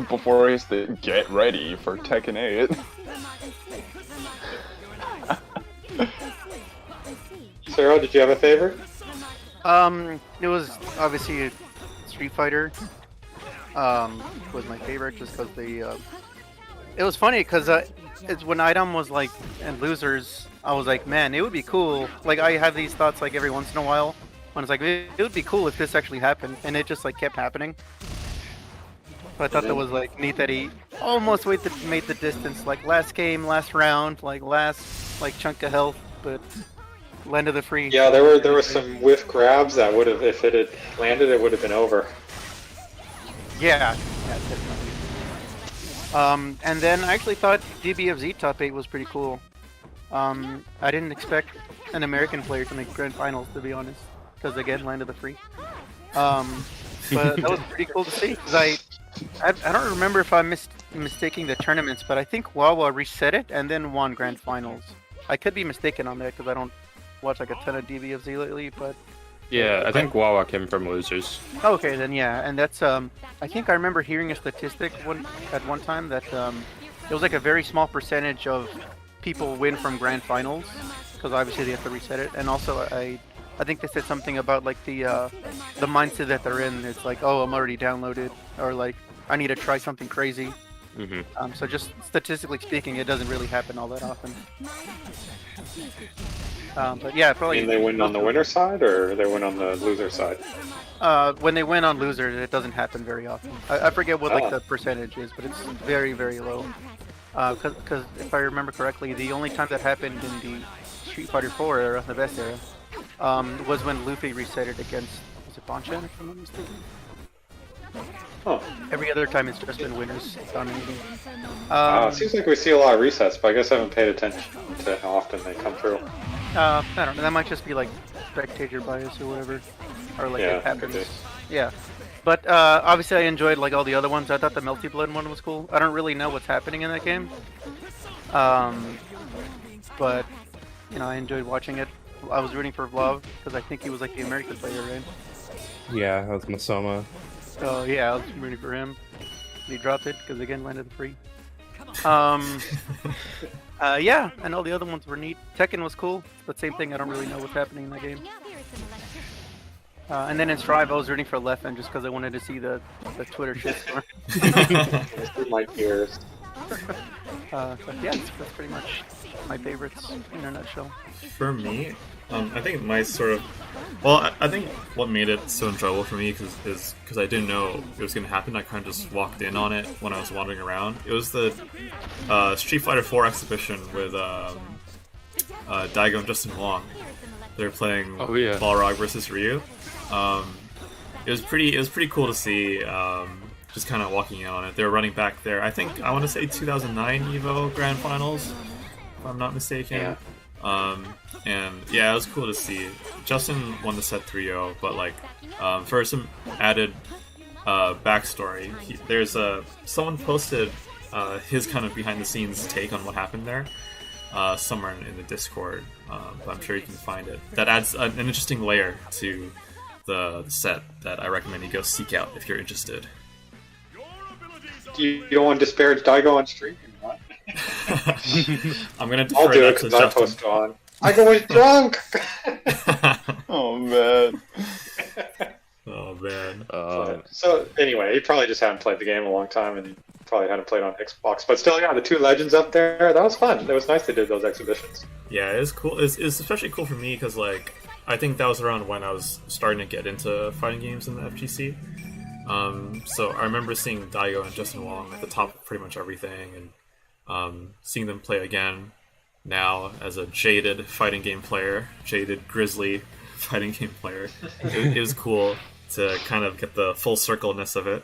Before he has to get ready for Tekken 8. Sarah, did you have a favorite? It was obviously Street Fighter. Was my favorite just because it was funny because it's when Item was like in losers, I was like, man, it would be cool. Like I have these thoughts like every once in a while when it's like it would be cool if this actually happened, and it just like kept happening. So I thought that was like neat that he almost made the distance, like last game, last round, like last like chunk of health, but landed the free. Yeah, there were some whiff grabs that would have, if it had landed, it would have been over. Yeah, definitely. And then I actually thought DBFZ top 8 was pretty cool. I didn't expect an American player to make grand finals, to be honest, because again, landed the free. But that was pretty cool to see. Cause I don't remember if I'm mistaking the tournaments, but I think Wawa reset it and then won grand finals. I could be mistaken on that because I don't watch like a ton of DBFZ lately, but. Yeah, I think Wawa came from losers. Okay, then yeah, and that's I think I remember hearing a statistic at one time that it was like a very small percentage of people win from grand finals because obviously they have to reset it, and also I think they said something about like the mindset that they're in. It's like, oh, I'm already downloaded, or like I need to try something crazy. Mm-hmm. So just statistically speaking, it doesn't really happen all that often. But yeah, probably. And they win on the winner side, or they win on the loser side? When they win on losers, it doesn't happen very often. I forget what like the percentage is, but it's very, very low. Because if I remember correctly, the only time that happened in the Street Fighter 4 era, the best era, was when Luffy reset it against, was it Bonchan, if I'm not mistaken? Oh. Every other time it's just been winners dominating. It seems like we see a lot of resets, but I guess I haven't paid attention to how often they come through. I don't know, that might just be like spectator bias or whatever. Or like it happens. Yeah. But obviously I enjoyed like all the other ones. I thought the Melty Blood one was cool. I don't really know what's happening in that game. But, you know, I enjoyed watching it. I was rooting for Vlav because I think he was like the American player, right? Yeah, that was Masoma. So yeah, I was rooting for him. He dropped it because again landed the free. Yeah, and all the other ones were neat. Tekken was cool, but same thing. I don't really know what's happening in that game. And then in Strive, I was rooting for Leffen just because I wanted to see the Twitter shitstorm. My peers. But yeah, that's pretty much my favorites in a nutshell. For me, I think my sort of, well, I think what made it so enjoyable for me is because I didn't know it was going to happen. I kind of just walked in on it when I was wandering around. It was the Street Fighter 4 exhibition with Daigo and Justin Wong. They were playing Balrog versus Ryu. It was pretty cool to see. just kind of walking in on it. They were running back there. I think I want to say 2009 Evo Grand Finals, if I'm not mistaken. And yeah, it was cool to see. Justin won the set 3-0, but like for some added backstory, there's someone posted his kind of behind the scenes take on what happened there somewhere in the Discord, but I'm sure you can find it. That adds an interesting layer to the set that I recommend you go seek out if you're interested. You don't want to disparage Daigo on stream? I'm gonna defer I'll do it that to because I Justin. post on. Daigo was drunk! Oh man. Oh man. So anyway, he probably just hadn't played the game in a long time, and he probably hadn't played on Xbox. But still, yeah, the two legends up there, that was fun. It was nice they did those exhibitions. Yeah, it was cool. It's especially cool for me because like I think that was around when I was starting to get into fighting games in the FGC. So I remember seeing Daigo and Justin Wong at the top of pretty much everything, and seeing them play again now as a jaded fighting game player, jaded grizzly fighting game player. It was cool to kind of get the full circle-ness of it.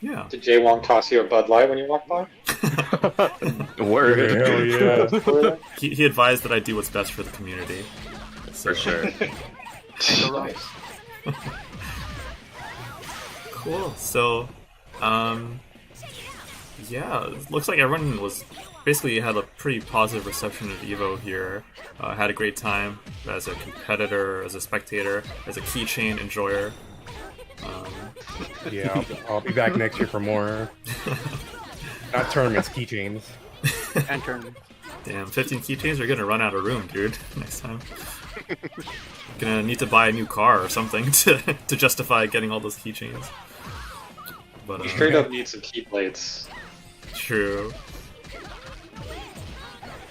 Yeah. Did Jay Wong toss you a Bud Light when you walked by? Word. Hell yeah. He advised that I do what's best for the community. For sure. Nice. Cool. So, yeah, it looks like everyone was basically had a pretty positive reception of Evo here. Had a great time as a competitor, as a spectator, as a keychain enjoyer. Yeah, I'll be back next year for more. Not tournaments, keychains. And tournaments. Damn, 15 keychains are gonna run out of room, dude. Next time, gonna need to buy a new car or something to justify getting all those keychains. But You straight up need some keyblades. true.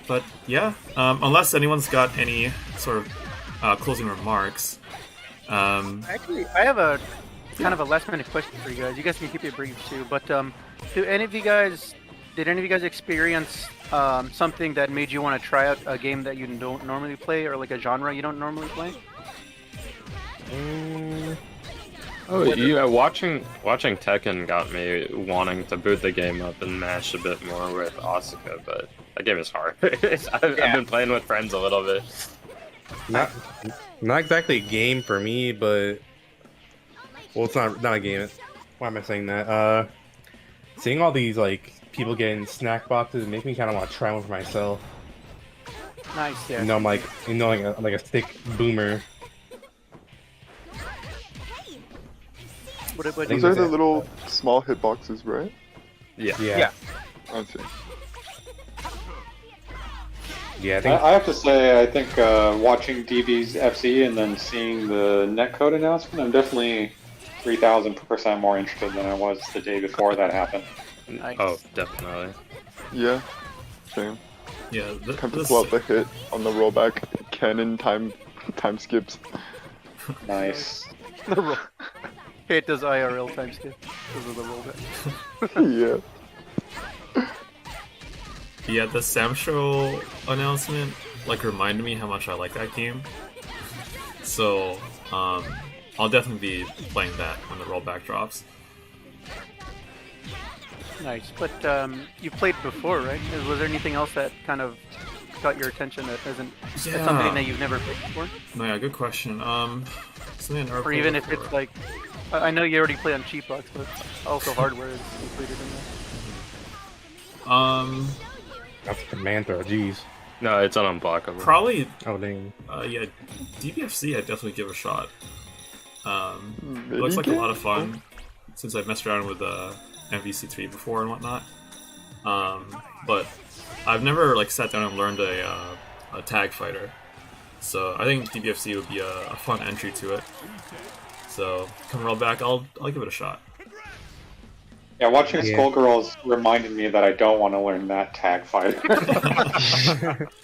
But yeah, unless anyone's got any sort of closing remarks. Actually, I have a kind of a last-minute question for you guys. You guys can keep it brief too. But did any of you guys experience something that made you want to try out a game that you don't normally play, or like a genre you don't normally play? Oh yeah, watching Tekken got me wanting to boot the game up and mash a bit more with Asuka, but that game is hard. I've been playing with friends a little bit. Not exactly a game for me, but well, it's not a game. Why am I saying that? Seeing all these like people getting snack boxes make me kind of want to try one for myself. Nice, yeah. You know, I'm like a thick boomer. What Those are the little small hitboxes, right? Yeah. Yeah. I see. Yeah, I think I have to say, I think watching DB's FC and then seeing the netcode announcement, I'm definitely 3,000% more interested than I was the day before that happened. Nice. Oh, definitely. Yeah. Same. Yeah, Time to pull out the hit on the rollback. Cannon time skips. Nice. The roll. It does IRL time skip because of the rollback. Yeah. Yeah, the Sam Show announcement like reminded me how much I like that game. So, I'll definitely be playing that when the rollback drops. Nice, but you played before, right? Was there anything else that kind of caught your attention that isn't that's something that you've never played before? No, yeah, good question. Something I never Or played even if before. it's like, I know you already play on cheap box, but also hardware is included in that. that's a command throw. Jeez. No, it's unblockable. Probably, Oh dang. yeah, DBFC I'd definitely give a shot. It Maybe looks like a game? lot of fun since I've messed around with MVC3 before and whatnot. But I've never like sat down and learned a tag fighter, so I think DBFC would be a fun entry to it. So come roll back, I'll give it a shot. Yeah, watching Yeah. Skullgirls reminded me that I don't want to learn that tag fighter.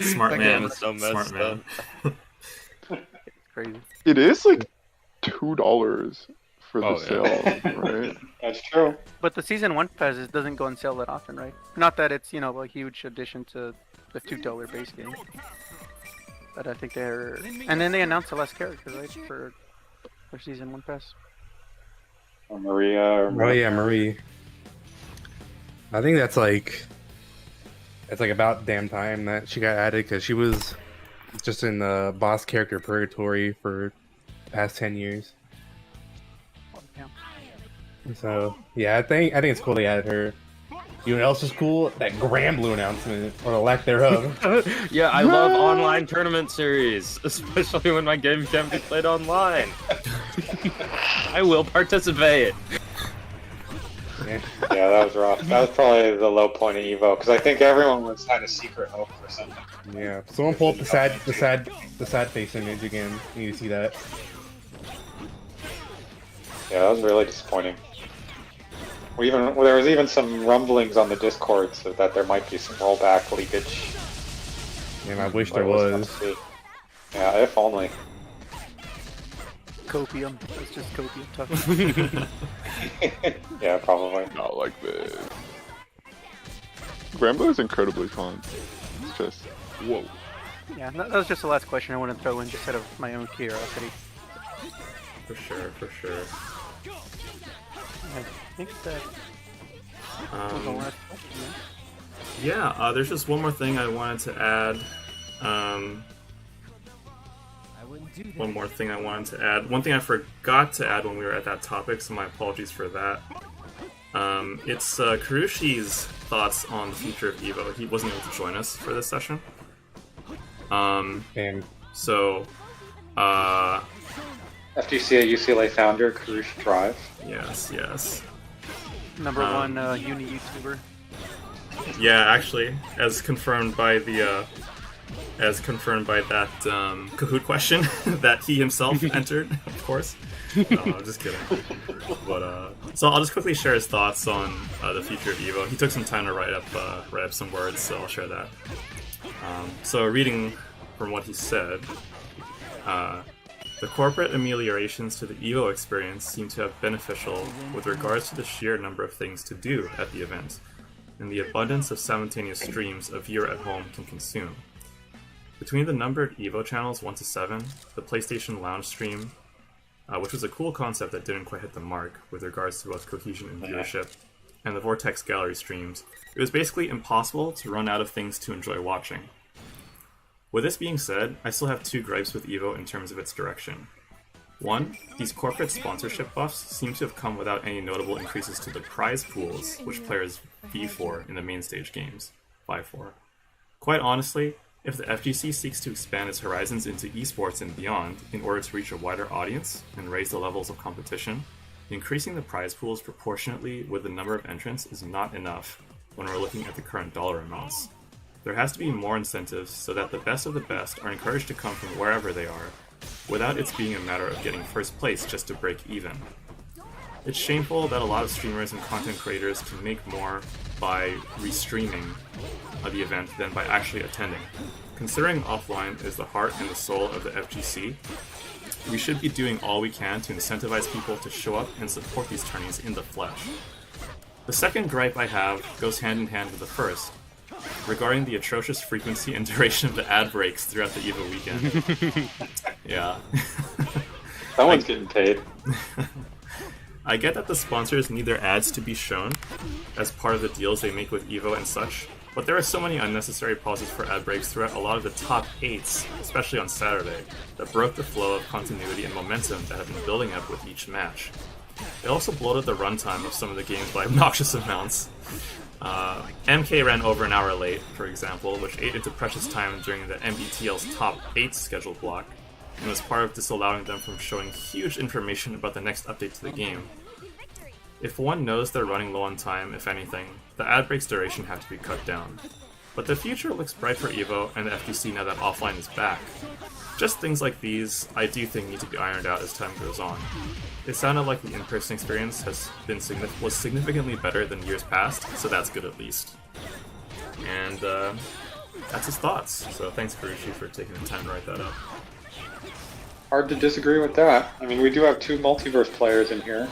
Smart That man, game is so smart messed man. Crazy. It is like $2 for the Oh, yeah. sale, right? That's true. But the season 1 pass doesn't go on sale that often, right? Not that it's, you know, a huge addition to the $2 base game. But I think and then they announced the last character, right? For season 1 pass. Or Maria. Or Oh yeah, Marie. I think that's like about damn time that she got added because she was just in the boss character purgatory for the past 10 years. So yeah, I think it's cool they added her. You know what else is cool? That Grand Blue announcement, or the lack thereof. Yeah, I love online tournament series, especially when my game can be played online. I will participate. Yeah. Yeah, that was rough. That was probably the low point of Evo because I think everyone was kind of secret hope for something. Yeah. Someone pull up the sad face image again. You need to see that. Yeah, that was really disappointing. There was even some rumblings on the Discord so that there might be some rollback leakage. And I wish But there it wasn't was. up to see. Yeah, if only. Copium. That's just copium talking. Yeah, probably. Not like this. Granblue is incredibly fun. It's just whoa. Yeah, that was just the last question I want to throw in just out of my own curiosity. For sure, for sure. I think that was the last question. Yeah, there's just one more thing I wanted to add. One more thing I wanted to add. One thing I forgot to add when we were at that topic, so my apologies for that. It's Kurushii's thoughts on the future of Evo. He wasn't able to join us for this session. And So, FGC at UCLA founder, Kurushii Drive. yes. Number one uni YouTuber. Yeah, actually, as confirmed by that Kahoot question that he himself entered, of course. No, I'm just kidding. But so I'll just quickly share his thoughts on the future of Evo. He took some time to write up some words, so I'll share that. So reading from what he said, the corporate ameliorations to the Evo experience seem to have beneficial with regards to the sheer number of things to do at the event, and the abundance of simultaneous streams a viewer at home can consume. Between the numbered Evo channels 1 to 7, the PlayStation Lounge stream, which was a cool concept that didn't quite hit the mark with regards to both cohesion and viewership, and the Vortex Gallery streams, it was basically impossible to run out of things to enjoy watching. With this being said, I still have two gripes with Evo in terms of its direction. One, these corporate sponsorship buffs seem to have come without any notable increases to the prize pools, which players vie for in the main stage games. Vie for. Quite honestly, if the FGC seeks to expand its horizons into esports and beyond in order to reach a wider audience and raise the levels of competition, increasing the prize pools proportionately with the number of entrants is not enough when we're looking at the current dollar amounts. There has to be more incentives so that the best of the best are encouraged to come from wherever they are, without it being a matter of getting first place just to break even. It's shameful that a lot of streamers and content creators can make more by restreaming the event than by actually attending. Considering offline is the heart and the soul of the FGC, we should be doing all we can to incentivize people to show up and support these tourneys in the flesh. The second gripe I have goes hand in hand with the first, regarding the atrocious frequency and duration of the ad breaks throughout the EVO weekend. Yeah. Someone's getting paid. I get that the sponsors need their ads to be shown as part of the deals they make with EVO and such, but there are so many unnecessary pauses for ad breaks throughout a lot of the top 8s, especially on Saturday, that broke the flow of continuity and momentum that have been building up with each match. It also bloated the runtime of some of the games by obnoxious amounts. MK ran over an hour late, for example, which ate into precious time during the MBTL's top 8 scheduled block, and was part of disallowing them from showing huge information about the next update to the game. If one knows they're running low on time, if anything, the ad break's duration had to be cut down. But the future looks bright for EVO and the FGC now that offline is back. Just things like these, I do think need to be ironed out as time goes on. It sounded like the in-person experience was significantly better than years past, so that's good at least. And that's his thoughts. So thanks, Kurushii, for taking the time to write that up. Hard to disagree with that. I mean, we do have two multiverse players in here.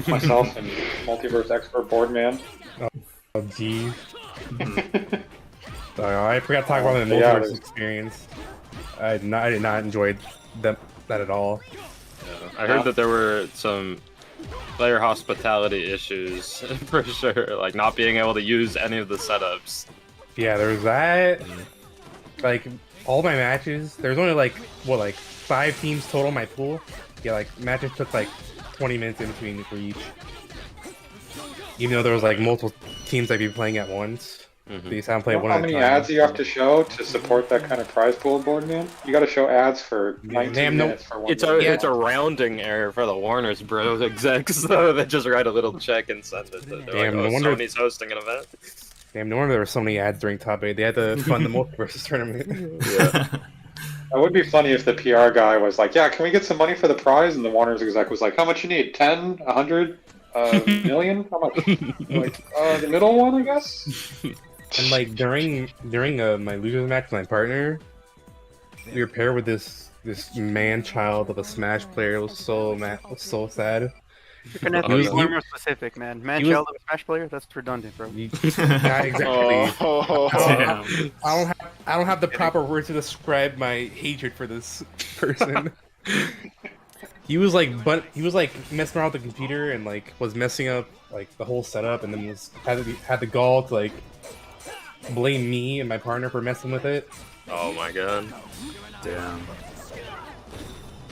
Myself and multiverse expert Boredman. Oh, geez. I forgot to talk about the multiverse experience. I did not enjoy that at all. I heard that there were some player hospitality issues for sure. Like not being able to use any of the setups. Yeah, there was that. Like all my matches, there's only like 5 teams total in my pool. Yeah, like matches took like 20 minutes in between for each. Even though there was like multiple teams I'd be playing at once. These haven't played one at a time. How many ads you have to show to support that kind of prize pool, Boredman? You got to show ads for 19 minutes for one. It's a rounding error for the Warner's Bros execs, so they just write a little check and send it. They're like, no wonder Sony's hosting an event. Damn, no wonder there were so many ads during top 8. They had to fund the Multiversus tournament. Yeah. It would be funny if the PR guy was like, "Yeah, can we get some money for the prize?" And the Warner's exec was like, "How much you need? 10, 100, million? How much?" Like, the middle one, I guess. And like during my losers match with my partner, we were paired with this man-child of a Smash player. It was so sad. You're gonna have to be more specific, man. Man-child of a Smash player? That's redundant, bro. Yeah, exactly. Damn. I don't have the proper words to describe my hatred for this person. He was like messing around with the computer and like was messing up like the whole setup, and then had the gall to like blame me and my partner for messing with it. Oh my god. Damn.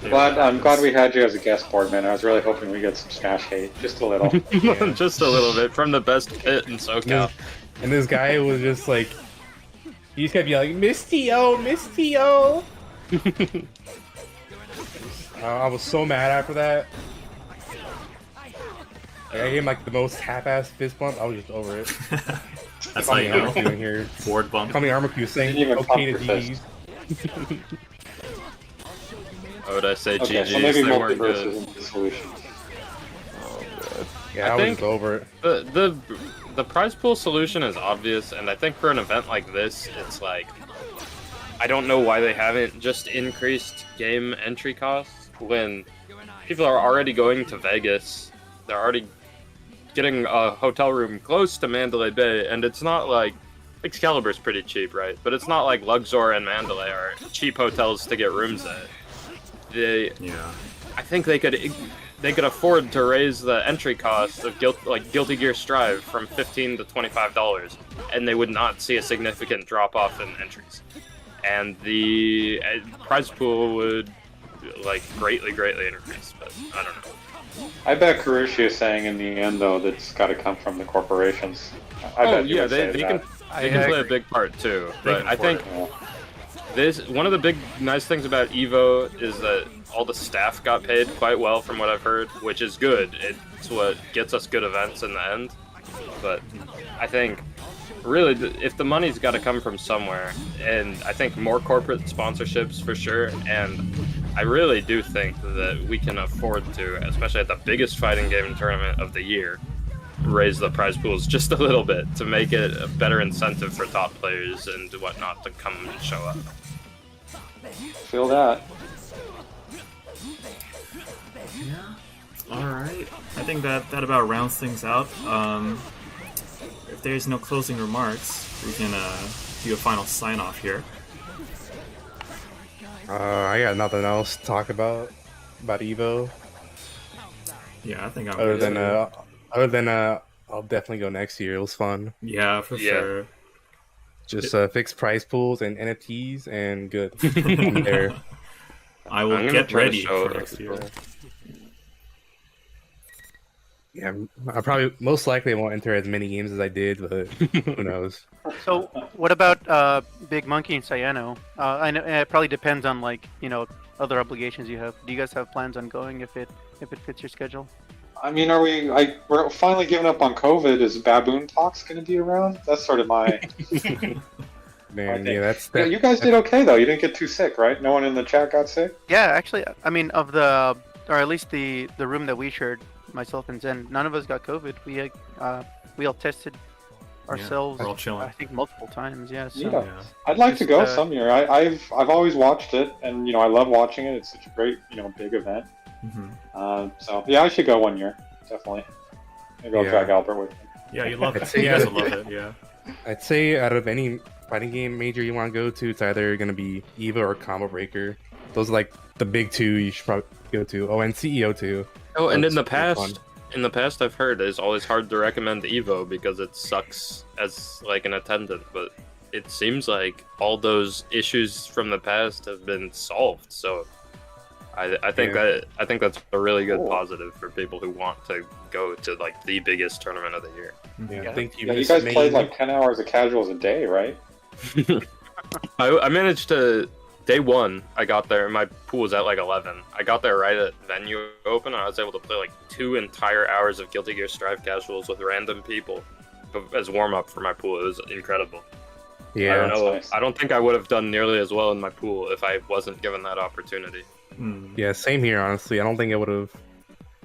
I'm glad we had you as a guest, Boredman. I was really hoping we get some Smash hate, just a little. Yeah. Just a little bit from the best pit in SoCal. And this guy was just like, he just kept yelling, "Misty-O, Misty-O!" I was so mad after that. I gave him like the most half-assed fist bump. I was just over it. That's how you know. Doing here. Board bump. Call me Armor Q saying Didn't even okay to pump your GG's. What would I say? Okay, GG's. so maybe They weren't Multiverse good. isn't the solution. Oh god. Yeah, I was just over it. The prize pool solution is obvious, and I think for an event like this, it's like I don't know why they haven't just increased game entry costs when people are already going to Vegas. They're already getting a hotel room close to Mandalay Bay, and it's not like Excalibur's pretty cheap, right? But it's not like Luxor and Mandalay are cheap hotels to get rooms at. I think they could afford to raise the entry cost of Guilty Gear Strive from $15 to $25, and they would not see a significant drop off in entries. And the prize pool would like greatly increase, but I don't know. I bet Kurushii is saying in the end, though, that it's got to come from the corporations. I bet he would say they that. can play a big part too. But I think one of the big nice things about Evo is that all the staff got paid quite well from what I've heard, which is good. It's what gets us good events in the end. But I think really if the money's got to come from somewhere, and I think more corporate sponsorships for sure, and I really do think that we can afford to, especially at the biggest fighting game tournament of the year, raise the prize pools just a little bit to make it a better incentive for top players and whatnot to come and show up. Feel that. Yeah. Alright. I think that about rounds things out. If there's no closing remarks, we can do a final sign-off here. I got nothing else to talk about Evo. Yeah, I think I'm Other good. than I'll definitely go next year. It was fun. Yeah, for sure. Just fixed prize pools and NFTs and good. I'm there. I will get ready for next year. Yeah, I probably most likely won't enter as many games as I did, but who knows? So, what about Big Monkey and Sayano? I know it probably depends on other obligations you have. Do you guys have plans on going if it fits your schedule? I mean, we're finally giving up on COVID. Is Baboon Talks going to be around? That's sort of my. Man, yeah, you guys did okay though. You didn't get too sick, right? No one in the chat got sick. Yeah, actually, I mean, or at least the room that we shared, myself and Zen, none of us got COVID. We all tested ourselves. We're all chilling. I think multiple times. Yeah. So, yeah. I'd like to go some year. I've always watched it, and I love watching it. It's such a great big event. Mm-hmm. So yeah, I should go one year, definitely. Maybe I'll drag Albert with me. Yeah, you love it. You guys will love it. Yeah. I'd say out of any fighting game major you want to go to, it's either going to be Evo or Combo Breaker. Those are like the big two you should probably go to. Oh, and CEO 2. Oh, and That's in the pretty fun. past, I've heard it's always hard to recommend Evo because it sucks as like an attendant, but it seems like all those issues from the past have been solved. So I think that's a really good positive for people who want to go to like the biggest tournament of the year. Yeah, I think you guys played like 10 hours of casuals a day, right? I managed to. Day 1, I got there, and my pool was at like 11. I got there right at venue open, and I was able to play like 2 entire hours of Guilty Gear Strive casuals with random people as warm-up for my pool. It was incredible. Yeah, I don't know. nice. I don't think I would have done nearly as well in my pool if I wasn't given that opportunity. Yeah, same here, honestly. I don't think I would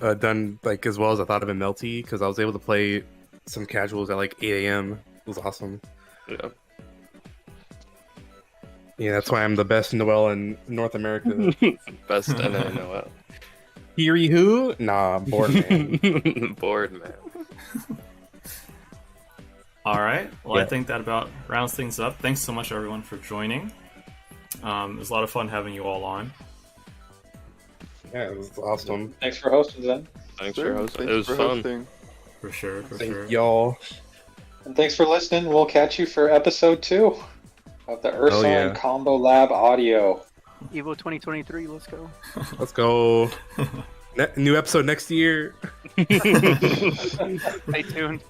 have done like as well as I thought of in Melty, because I was able to play some casuals at like 8 a.m. It was awesome. Yeah. Yeah, that's why I'm the best Noel in North America. Best NA Noel. Theory who? Nah, Boredman. Boredman. All right. Well, Yeah. I think that about rounds things up. Thanks so much, everyone, for joining. It was a lot of fun having you all on. Yeah, it was awesome. Thanks for hosting, Zen. Thanks Sure, for hosting. thanks It was for fun. hosting. For sure. Thank y'all. And thanks for listening. We'll catch you for episode 2 of the Ursine yeah. Combo Lab audio. Evo 2023, let's go. Let's go. New episode next year. Stay tuned.